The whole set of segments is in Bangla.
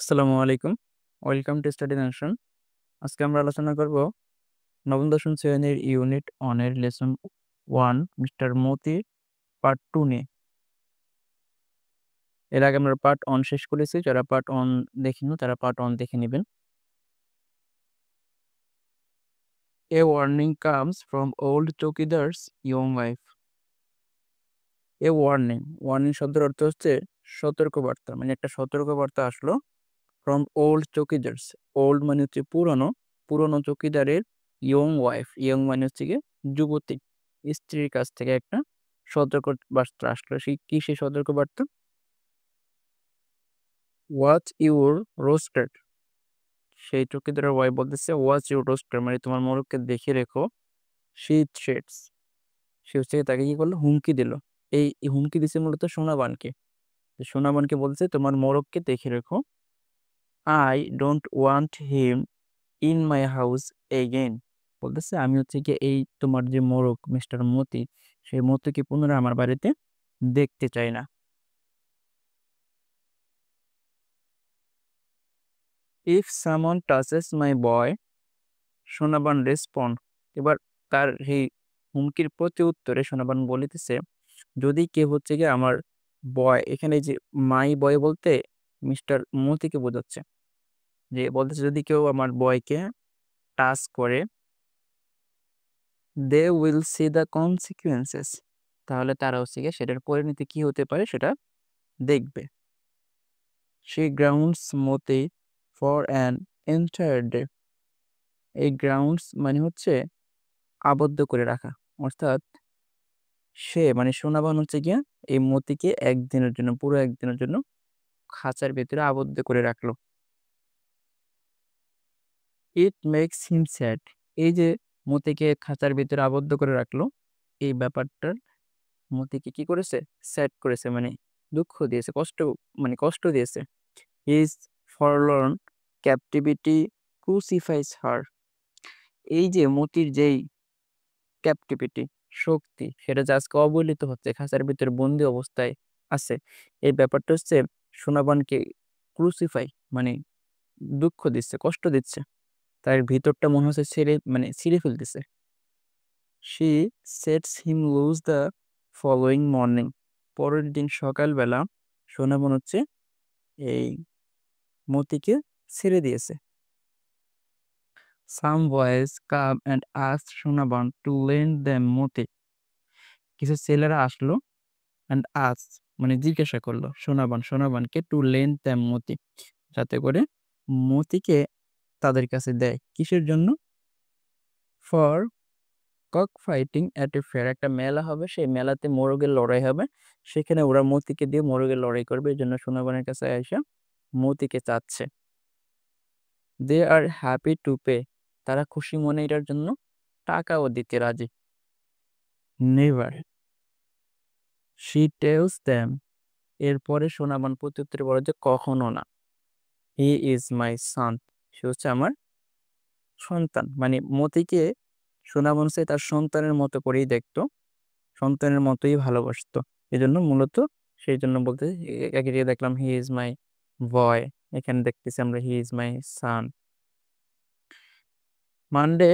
আসসালামু আলাইকুম। Welcome to study nation. আজকে আমরা আলোচনা করব নবম দশম শ্রেণীর ইউনিট 1 এর লেসন 1 মিস্টার মতি পার্ট 2 নিয়ে। এর আগে আমরা পার্ট 1 শেষ করেছি। যারা পার্ট 1 দেখেননি তারা পার্ট 1 দেখে নিবেন। A warning comes from old চৌকিদার's young wife. A warning. Warning শব্দের অর্থ হচ্ছে সতর্কবার্তা। মানে একটা সতর্কবার্তা আসলো from old চৌকিদার's. ওল্ড মানে হচ্ছে পুরনো, পুরনো চৌকিদারের ইয়ং ওয়াইফ। ইয়ং মানে হচ্ছে গিয়ে যুবতী, স্ত্রীর কাছ থেকে একটা সতর্কবার্তা আসলো। সেই সতর্কবার্তা? Watch your rooster. সেই চৌকিদারের ওয়াইফ বলতেছে ওয়াচ ইউর রোস্টার, মানে তোমার মোরগকে দেখে রেখো। শি থ্রেটস, সে হচ্ছে তাকে কি করলো, হুমকি দিল। এই হুমকি দিছে মূলত সোনাবানকে। সোনাবানকে বলছে তোমার মোরগকে দেখে রেখো। I don't want him in my house again. বলতেছে আমি হচ্ছে কি এই তোমার যে মোরগ মিস্টার মতি, সেই মতিকে পুনরায় আমার বাড়িতে দেখতে চাই না। ইফ সামন টাচেস মাই বয়, সোনাবান রেসপন্ড। এবার তার সেই হুমকির প্রতি উত্তরে সোনাবান বলিতেছে যদি কেউ হচ্ছে কি আমার বয়, এখানে যে মাই বয় বলতে মিস্টার মতিকে বোঝাচ্ছে, যে বলতেছে যদি কেউ আমার বয়কে টাচ করে, they will see the consequences, তাহলে তারা হচ্ছে গিয়ে সেটার পরিণতি কি হতে পারে সেটা দেখবে। She grounds Moti for an entire day. এই গ্রাউন্ডস মানে হচ্ছে আবদ্ধ করে রাখা, অর্থাৎ সে মানে সোনাবান হচ্ছে গিয়া এই মতিকে একদিনের জন্য, পুরো একদিনের জন্য খাঁচার ভেতরে আবদ্ধ করে রাখলো। It makes him sad. এই যে মতিকে খাঁচার ভিতরে আবদ্ধ করে রাখলো, এই ব্যাপারটা মতিকে কি করেছে, স্যাড করেছে, মানে দুঃখ দিয়েছে, মানে কষ্ট দিয়েছে। হিজ ফরলর্ন ক্যাপটিভিটি ক্রুসিফাইস হার। এই যে মতির যেই ক্যাপটিভিটি, শক্তি, সেটা যে আজকে অবহেলিত হচ্ছে, খাঁচার ভিতরে বন্দি অবস্থায় আছে, এই ব্যাপারটা হচ্ছে সোনাবানকে ক্রুসিফাই মানে দুঃখ দিচ্ছে, কষ্ট দিচ্ছে। তার ভিতরটা মনে হচ্ছে ছিঁড়ে ফেলতেছে। She sets him loose the following morning. পরের দিন সকালবেলা সোনাবন হচ্ছে এই মতিকে ছেড়ে দিয়েছে। Some boys come and ask Sonaban to lend them Moti. কিছু ছেলেরা আসলো অ্যান্ড আস্ক মানে জিজ্ঞাসা করলো সোনাবানকে টু লেন্ড দেম মতি, যাতে করে মতিকে তাদের কাছে দেয়। কিসের জন্য? For cock fighting at a fair. একটা মেলা হবে, সেই মেলাতে মোরগের লড়াই হবে, সেখানে ওরা মতিকে দিয়ে মোরগের লড়াই করবে। এই জন্য সোনাবানের কাছে আয়সা মতিকে চাচ্ছে। দে আর হ্যাপি টু পে। তারা খুশি মনে এটার জন্য টাকাও দিতে রাজি। নেভার। She tales them. এরপরে সোনাবান প্রত্যুত্তরে বলে যে কখনো না। হি ইজ মাই সান। সে হচ্ছে আমার সন্তান। মানে মতিকে সোনাবন সে তার সন্তানের মতো করেই দেখতো, সন্তানের মতোই ভালোবাসতো। এজন্য মূলত সেই জন্য বলতে একই জায়গায় দেখলাম হি ইজ মাই বয়, এখানে দেখতেছি আমরা he is my son. Monday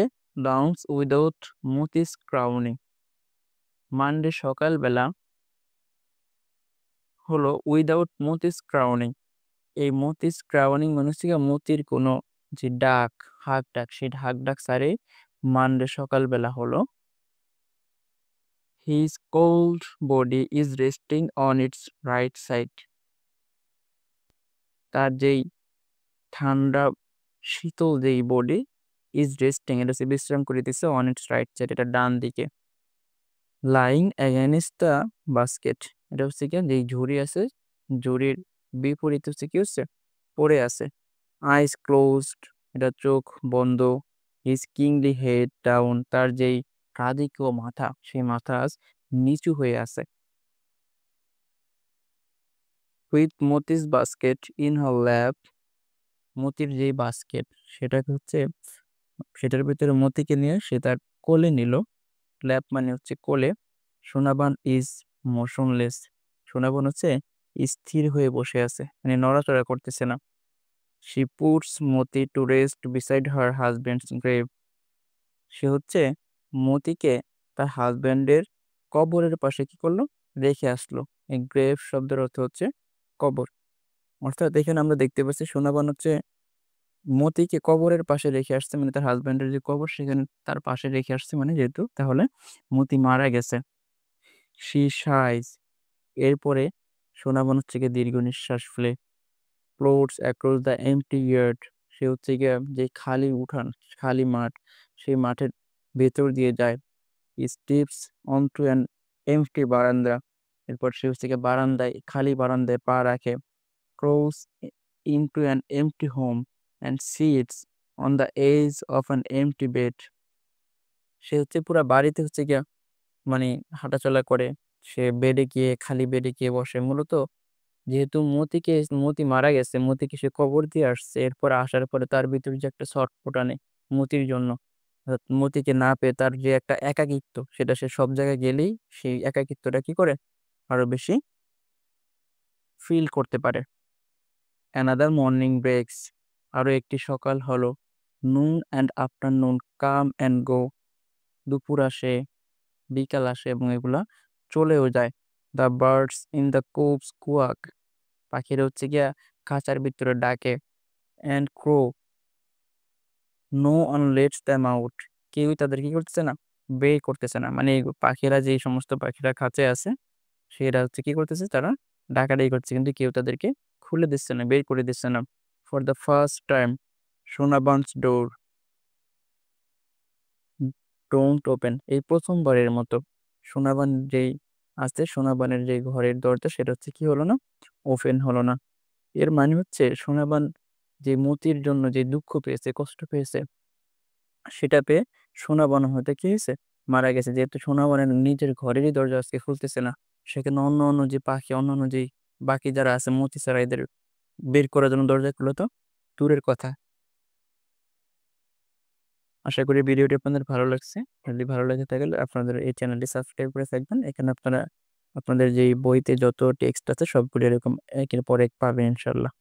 dawns without Moti's crowning. Monday সকালবেলা হলো উইদাউট মতিস ক্রাউনিং। এই মতিস ক্রাউনিং মানে হচ্ছে গিয়ে মতির কোনো যে ডাক, হাক ডাক, সেই হাক ডাক সারে মানডে সকালবেলা হলো। His cold body is resting on it's right side. তার যেই ঠান্ডা শীতল যেই বডি, ইজ রেস্টিং এটা হচ্ছে বিশ্রাম করিতেছে, অন ইটস রাইট সাইড এটা ডান দিকে। লাইং অ্যাগেনিস্ট দ্য বাস্কেট, এটা হচ্ছে কি যেই ঝুড়ি আছে, ঝুড়ির বিপরীতে হচ্ছে কি হচ্ছে, পড়ে আছে। আইস ক্লোজড, এটা চোখ বন্ধ। হিজ কিংলি হেড ডাউন, তার যেই রাজকীয় মাথা, সেই মাথা আজ নিচু হয়ে আছে। With Moti's basket in her lap. মতির যেই বাস্কেট, সেটাকে হচ্ছে সেটার ভিতরে মতিকে নিয়ে সে তার কোলে নিল। ল্যাপ মানে হচ্ছে কোলে। Sonaban is motionless. সোনাবান হচ্ছে স্থির হয়ে বসে আছে, মানে নড়াচড়া করতেছে না। She puts Moti to rest beside her husband's grave. সে হচ্ছে মতিকে তার হাজবেন্ডের কবরের পাশে কি করলো? রেখে আসলো। এই গ্রেভ শব্দের অর্থ হচ্ছে কবর। অর্থাৎ এখানে আমরা দেখতে পাচ্ছি সোনাবান হচ্ছে মতিকে কবরের পাশে রেখে আসছে, মানে তার হাজবেন্ডের যে কবর সেখানে তার পাশে রেখে আসছে, মানে যেহেতু তাহলে মতি মারা গেছে। She sighs. এরপরে সোনাবান হচ্ছে গিয়ে দীর্ঘ নিঃশ্বাস ফেলে। Plods across the empty yard. সে হচ্ছে গিয়ে যে খালি উঠান, খালি মাঠ, সেই মাঠের ভেতর দিয়ে যায়। Steps onto an empty veranda. এরপর সে হচ্ছে গিয়ে বারান্দায়, খালি বারান্দায় পা রাখে। Crawls into an empty home and sits on the edge of an empty bed. সে হচ্ছে পুরা বাড়িতে হচ্ছে গিয়া মানে হাঁটাচলা করে। সে বেডে গিয়ে, খালি বেডে গিয়ে বসে। মূলত যেহেতু মতি মারা গেছে, মতিকে সে কবর দিয়ে আসছে, এরপর আসার পরে তার ভিতরে যে একটা ছটফটানি মতির জন্য, অর্থাৎ মতিকে না পেয়ে তার যে একটা একাকিত্ব, সেটা সে সব জায়গায় গেলেই সেই একাকিত্বটা কি করে আরো বেশি ফিল করতে পারে। Another morning breaks. আরো একটি সকাল হলো। Noon and afternoon come and go. দুপুর আসে, বিকাল আসে এবং এগুলা চলেও যায়। The birds in the coves quack. পাখিরা হচ্ছে গিয়া খাঁচার ভিতরে ডাকে। And crow, no one lets them out. কেউই তাদের কি করতেছে না? বের করতেছে না। মানে এই পাখিরা, যেই সমস্ত পাখিরা খাঁচায় আছে, সেটা হচ্ছে কি করতেছে? তারা ডাকাডাকি করছে, কিন্তু কেউ তাদেরকে খুলে দিচ্ছে না, বের করে দিচ্ছে না। For the first time Sonaban's door don't open. এই প্রথমবারের মতো সোনাবান যেই আছে, সোনাবানের যে ঘরের দরজা, সেটা হচ্ছে কি হলো না? ওপেন হলো না। এর মানে হচ্ছে সোনাবান যে মতির জন্য যে দুঃখ পেয়েছে, কষ্ট পেয়েছে, সেটা পেয়ে সোনাবান হতে কি হয়েছে? মারা গেছে। যেহেতু সোনাবানের নিজের ঘরেরই দরজা আজকে খুলতেছে না, সেখানে অন্য অন্য যে পাখি, অন্যান্য যে বাকি যারা আছে মতি ছাড়া, এদের বের করার জন্য দরজা খুলে তো দূরের কথা। আশা করি ভিডিওটি আপনাদের ভালো লাগছে। যদি ভালো লাগে তাহলে আপনাদের এই চ্যানেলটি সাবস্ক্রাইব করে থাকবেন। এখানে আপনারা আপনাদের যে বইতে যত টেক্সট আছে সবগুলো এরকম একের পর এক পাবেন ইনশাল্লাহ।